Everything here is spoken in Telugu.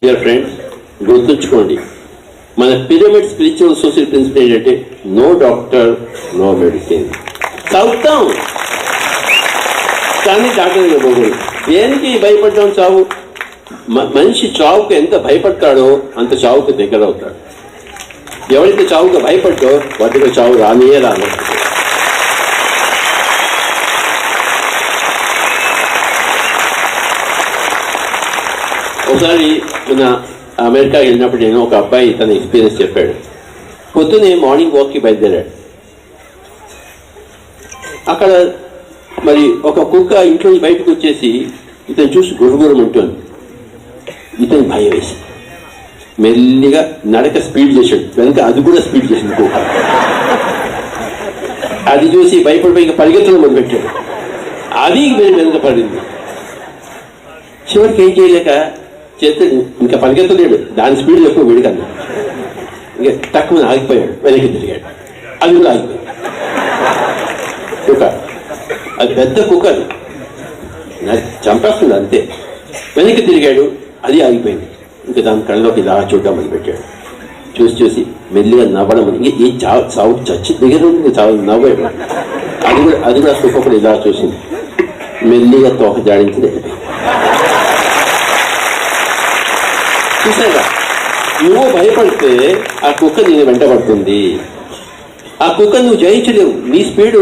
డియర్ ఫ్రెండ్స్, గుర్తుంచుకోండి, మన పిరమిడ్ స్పిరిచువల్ సొసైటీ ప్రిన్సిపల్ ఏంటంటే నో డాక్టర్ నో మెడిసిన్. చదువుతాం కానీ డాక్టర్ ఇవ్వకూడదు. దేనికి భయపడ్డాం? చావు. మనిషి చావుకు ఎంత భయపడతాడో అంత చావుకు దగ్గర అవుతాడు. ఎవరైతే చావుకు భయపడ్డో వాటికి చావు రానియే రాను. ఒకసారి మన అమెరికాకి వెళ్ళినప్పుడు నేను ఒక అబ్బాయి తన ఎక్స్పీరియన్స్ చెప్పాడు. పొద్దునే మార్నింగ్ వాక్కి బయలుదేరాడు. అక్కడ మరి ఒక కుక్క ఇంట్లో బయటకు వచ్చేసి ఇతను చూసి గురుగురం ఉంటుంది. ఇతను భయం వేసి మెల్లిగా నడక స్పీడ్ చేశాడు. వెనక అది కూడా స్పీడ్ చేసింది కుక్క. అది చూసి భయపడిపోయి పరిగెత్తడం మొదలుపెట్టాడు. అది వెనక పడింది. చివరికి ఏం చేయలేక చేస్తే ఇంకా పరిగెత్తలేడు. దాని స్పీడ్ ఎక్కువ వేడికన్నా ఇంకా తక్కువ ఆగిపోయాడు. వెనక్కి తిరిగాడు. అది కూడా ఆగిపోయాడు. కుక్క అది పెద్ద కుక్క, అది చంపేస్తుంది అంతే. వెనక్కి తిరిగాడు. అది ఆగిపోయింది. ఇంకా దాని కళ్ళలోకి ఇలా చూడడం మొదలుపెట్టాడు. చూసి మెల్లిగా నవ్వడం. ఏ చావు చచ్చి దగ్గర ఉంది. చావు నవ్వాడు. అది కూడా కుక్క కూడా ఇలా చూసింది. మెల్లిగా తోక జాడించింది. చూసాగా, నువ్వు భయపడితే ఆ కుక్క నేను వెంటబడుతుంది. ఆ కుక్క నువ్వు జయించలేవు. నీ స్పీడు